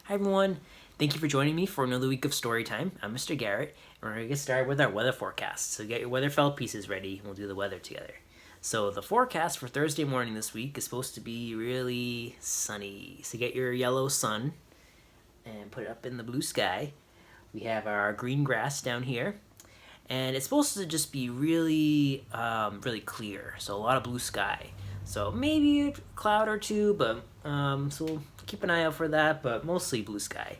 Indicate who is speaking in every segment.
Speaker 1: Hi everyone, thank you for joining me for another week of story time. I'm Mr. Garrett, and we're going to get started with our weather forecast. So get your weather felt pieces ready, and we'll do the weather together. So the forecast for Thursday morning this week is supposed to be really sunny. So get your yellow sun and put it up in the blue sky. We have our green grass down here, and it's supposed to just be really, really clear. So a lot of blue sky. So maybe a cloud or two, but so we'll keep an eye out for that. But mostly blue sky.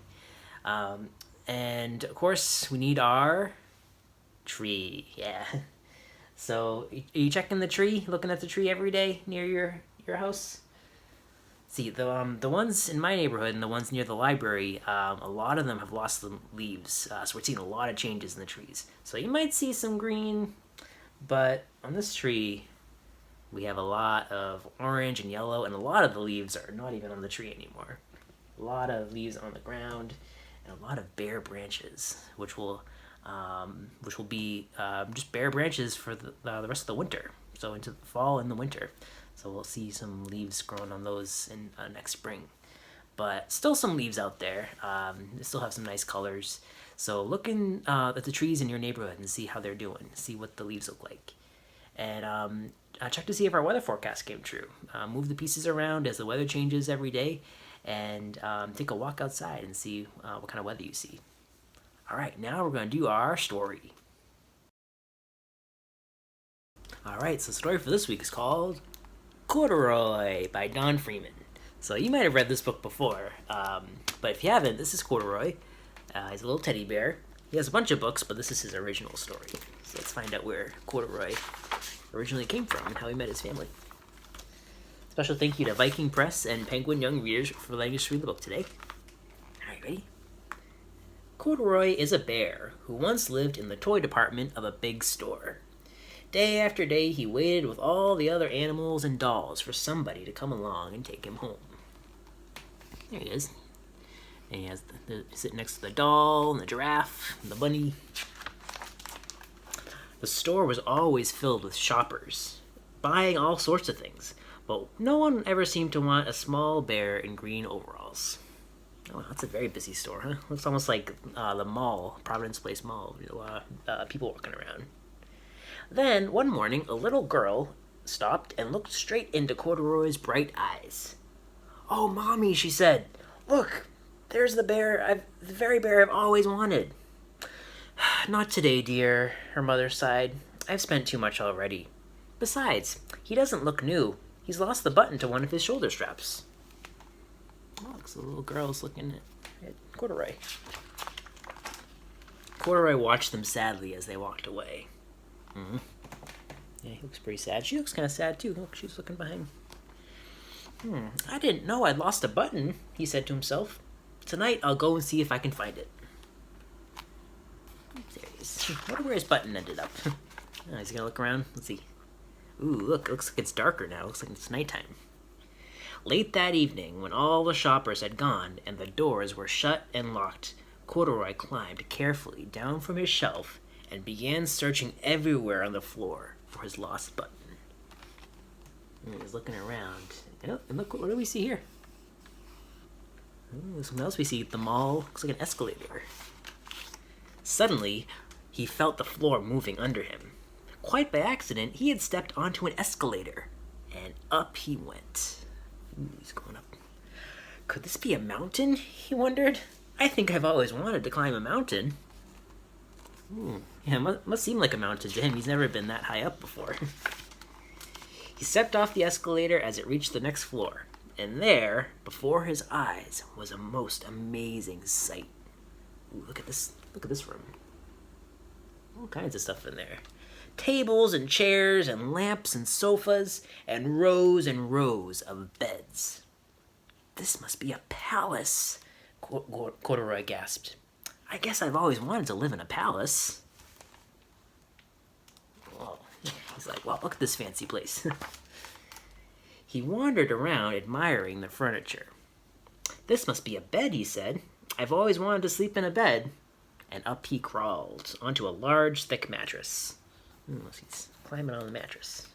Speaker 1: And of course, we need our tree. Yeah. So are you checking the tree? Looking at the tree every day near your house? See, the ones in my neighborhood and the ones near the library, a lot of them have lost the leaves. So we're seeing a lot of changes in the trees. So you might see some green, but on this tree, we have a lot of orange and yellow, and a lot of the leaves are not even on the tree anymore. A lot of leaves on the ground, and a lot of bare branches, which will be just bare branches for the rest of the winter. So into the fall and the winter. So we'll see some leaves growing on those in next spring. But still some leaves out there. They still have some nice colors. So look at the trees in your neighborhood and see how they're doing. See what the leaves look like. And check to see if our weather forecast came true. Move the pieces around as the weather changes every day. And take a walk outside and see what kind of weather you see. All right, now we're going to do our story. All right, so the story for this week is called Corduroy by Don Freeman. So you might have read this book before, but if you haven't, this is Corduroy. He's a little teddy bear. He has a bunch of books, but this is his original story. So let's find out where Corduroy originally came from and how he met his family. Special thank you to Viking Press and Penguin Young Readers for letting us read the book today. All right, ready? Corduroy is a bear who once lived in the toy department of a big store. Day after day, he waited with all the other animals and dolls for somebody to come along and take him home. There he is. And he has sitting next to the doll and the giraffe and the bunny. The store was always filled with shoppers, buying all sorts of things, but no one ever seemed to want a small bear in green overalls. Oh, that's a very busy store, huh? Looks almost like the mall, Providence Place Mall. People walking around. Then, one morning, a little girl stopped and looked straight into Corduroy's bright eyes. "Oh, Mommy," she said. "Look, there's the very bear I've always wanted." "Not today, dear," her mother sighed. "I've spent too much already. Besides, he doesn't look new. He's lost the button to one of his shoulder straps." Oh, look, the little girl's looking at Corduroy. Corduroy watched them sadly as they walked away. Mm-hmm. Yeah, he looks pretty sad. She looks kind of sad, too. Look, she's looking behind. "I didn't know I'd lost a button," he said to himself. "Tonight, I'll go and see if I can find it." There he is. I wonder where his button ended up. Oh, he's going to look around. Let's see. Ooh, look, it looks like it's darker now. It looks like it's nighttime. Late that evening, when all the shoppers had gone and the doors were shut and locked, Corduroy climbed carefully down from his shelf and began searching everywhere on the floor for his lost button. And he's looking around. Oh, and look, what do we see here? Oh, something else we see at the mall. Looks like an escalator. Suddenly, he felt the floor moving under him. Quite by accident, he had stepped onto an escalator, and up he went. Ooh, he's going up. Could this be a mountain? He wondered. I think I've always wanted to climb a mountain. Yeah, it must seem like a mountain to him. He's never been that high up before. He stepped off the escalator as it reached the next floor, and there, before his eyes, was a most amazing sight. Ooh, look at this. Look at this room. All kinds of stuff in there. Tables and chairs and lamps and sofas and rows of beds. "This must be a palace," Corduroy gasped. "I guess I've always wanted to live in a palace." Oh, he's like, "Wow, look at this fancy place." He wandered around admiring the furniture. "This must be a bed," he said. "I've always wanted to sleep in a bed." And up he crawled onto a large, thick mattress. He's climbing on the mattress.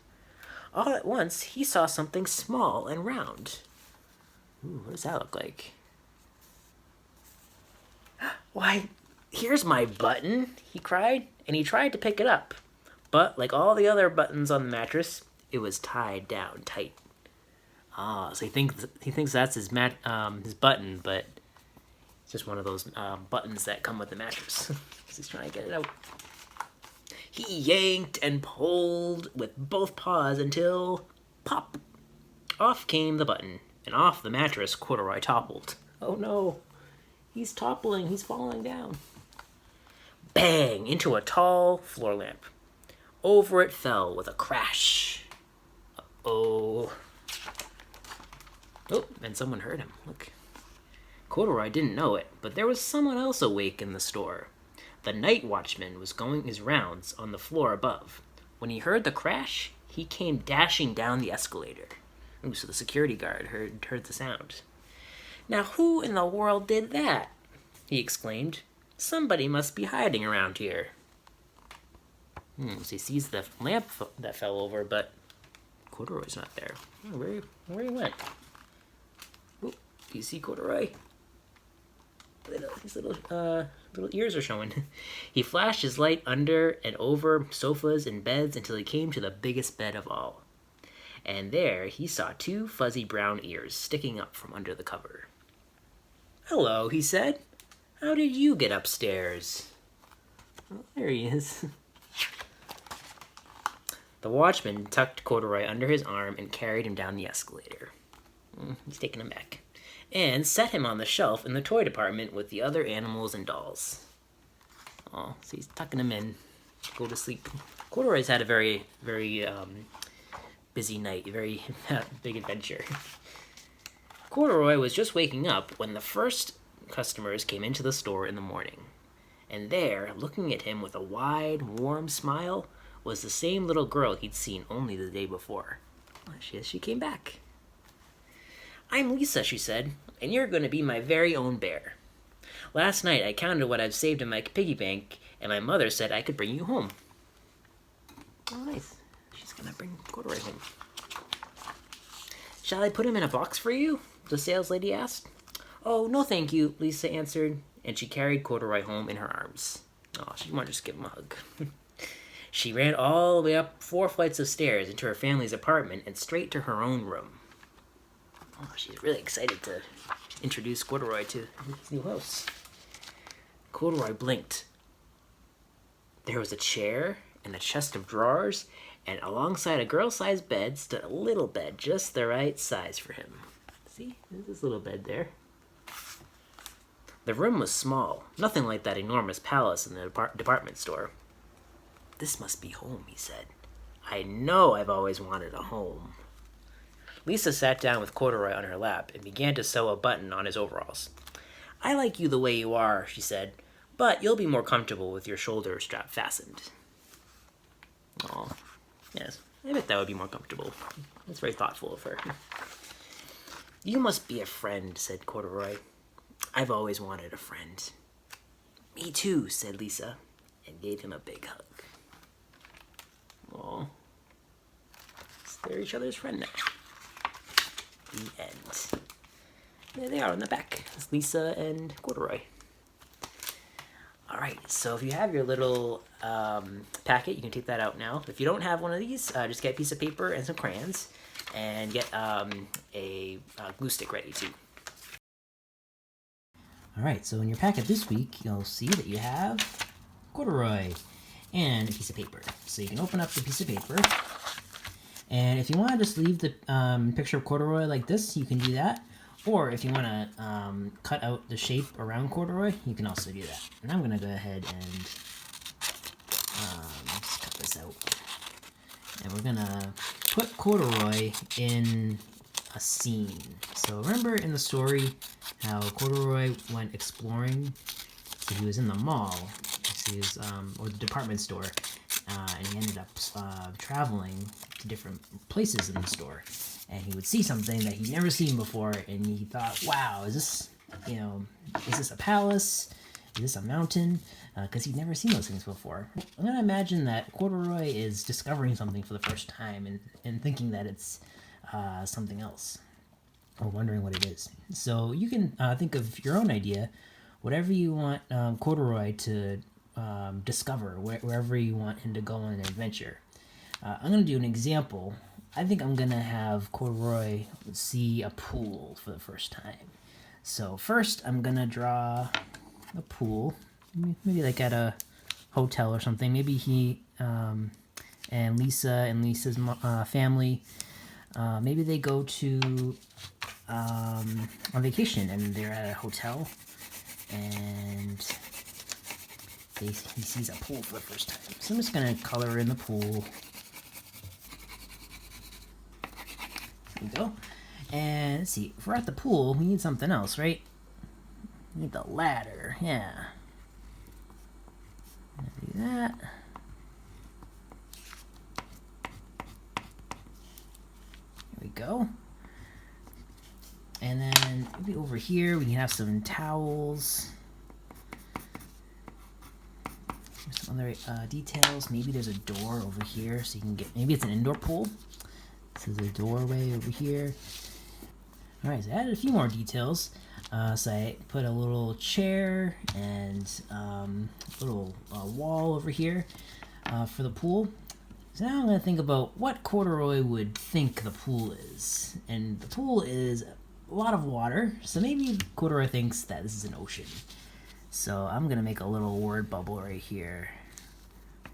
Speaker 1: All at once, he saw something small and round. Ooh, what does that look like? Why, here's my button, he cried, and he tried to pick it up. But like all the other buttons on the mattress, it was tied down tight. Ah, so he thinks that's his button, but it's just one of those buttons that come with the mattress. He's trying to get it out. He yanked and pulled with both paws until, pop! Off came the button, and off the mattress Corduroy toppled. Oh no, he's toppling, he's falling down. Bang! Into a tall floor lamp. Over it fell with a crash. Oh, and someone heard him. Look. Corduroy didn't know it, but there was someone else awake in the store. The night watchman was going his rounds on the floor above. When he heard the crash, he came dashing down the escalator. Ooh, so the security guard heard the sound. Now who in the world did that? He exclaimed. Somebody must be hiding around here. So he sees the lamp that fell over, but Corduroy's not there. Where he went? Ooh, do you see Corduroy? His little ears are showing. He flashed his light under and over sofas and beds until he came to the biggest bed of all. And there he saw 2 fuzzy brown ears sticking up from under the cover. Hello, he said. How did you get upstairs? Oh, there he is. The watchman tucked Corduroy under his arm and carried him down the escalator. He's taking him back. And set him on the shelf in the toy department with the other animals and dolls. Oh, so he's tucking him in. Go to sleep. Corduroy's had a very, very busy night, a very big adventure. Corduroy was just waking up when the first customers came into the store in the morning. And there, looking at him with a wide, warm smile, was the same little girl he'd seen only the day before. She came back. I'm Lisa, she said, and you're going to be my very own bear. Last night I counted what I've saved in my piggy bank, and my mother said I could bring you home. Oh, nice. She's going to bring Corduroy home. Shall I put him in a box for you? The sales lady asked. Oh, no thank you, Lisa answered, and she carried Corduroy home in her arms. Oh, she wanted to just give him a hug. She ran all the way up 4 flights of stairs into her family's apartment and straight to her own room. Oh, she's really excited to introduce Corduroy to his new house. Corduroy blinked. There was a chair and a chest of drawers, and alongside a girl-sized bed stood a little bed just the right size for him. See? There's this little bed there. The room was small, nothing like that enormous palace in the department store. This must be home, he said. I know I've always wanted a home. Lisa sat down with Corduroy on her lap and began to sew a button on his overalls. I like you the way you are, she said, but you'll be more comfortable with your shoulder strap fastened. Oh, yes, I bet that would be more comfortable. That's very thoughtful of her. You must be a friend, said Corduroy. I've always wanted a friend. Me too, said Lisa, and gave him a big hug. Oh, they're each other's friend now. The end. There they are on the back. It's Lisa and Corduroy. Alright, so if you have your little packet, you can take that out now. If you don't have one of these, just get a piece of paper and some crayons, and get a glue stick ready too. Alright, so in your packet this week, you'll see that you have Corduroy and a piece of paper. So you can open up the piece of paper. And if you want to just leave the picture of Corduroy like this, you can do that. Or if you want to cut out the shape around Corduroy, you can also do that. And I'm going to go ahead and just cut this out. And we're going to put Corduroy in a scene. So remember in the story how Corduroy went exploring? So he was in the mall, so he was, or the department store. And he ended up traveling to different places in the store, and he would see something that he'd never seen before, and he thought, wow, is this a palace? Is this a mountain? Because he'd never seen those things before. I'm going to imagine that Corduroy is discovering something for the first time and thinking that it's something else, or wondering what it is. So you can think of your own idea whatever you want Corduroy to discover, wherever you want him to go on an adventure. I'm going to do an example. I think I'm going to have Corduroy see a pool for the first time. So first I'm going to draw a pool, maybe like at a hotel or something. Maybe he and Lisa's family, maybe they go to on vacation and they're at a hotel and he sees a pool for the first time. So I'm just going to color in the pool. There we go. And let's see, if we're at the pool, we need something else, right? We need the ladder, yeah. Do that. There we go. And then maybe over here we can have some towels. Some other details. Maybe there's a door over here, so you can get. Maybe it's an indoor pool. This is a doorway over here. All right, so I added a few more details. So I put a little chair and a little wall over here for the pool. So now I'm going to think about what Corduroy would think the pool is. And the pool is a lot of water, so maybe Corduroy thinks that this is an ocean. So I'm going to make a little word bubble right here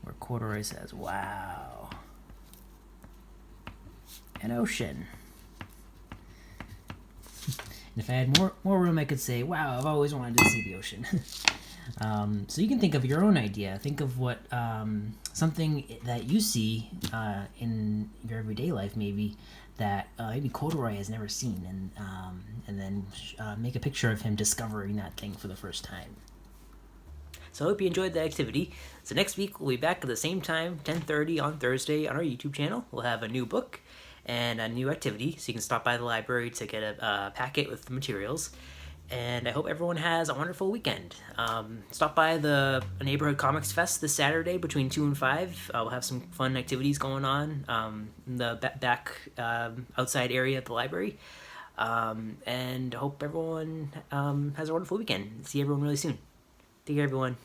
Speaker 1: where Corduroy says, wow, an ocean. And if I had more room, I could say, wow, I've always wanted to see the ocean. So you can think of your own idea. Think of what something that you see in your everyday life, maybe that maybe Corduroy has never seen, and then make a picture of him discovering that thing for the first time. So I hope you enjoyed the activity. So next week we'll be back at the same time, 10:30 on Thursday on our YouTube channel. We'll have a new book and a new activity, so you can stop by the library to get a packet with the materials. And I hope everyone has a wonderful weekend. Stop by the Neighborhood Comics Fest this Saturday between 2 and 5. We'll have some fun activities going on in the back outside area at the library. And I hope everyone has a wonderful weekend. See everyone really soon. Take care, everyone.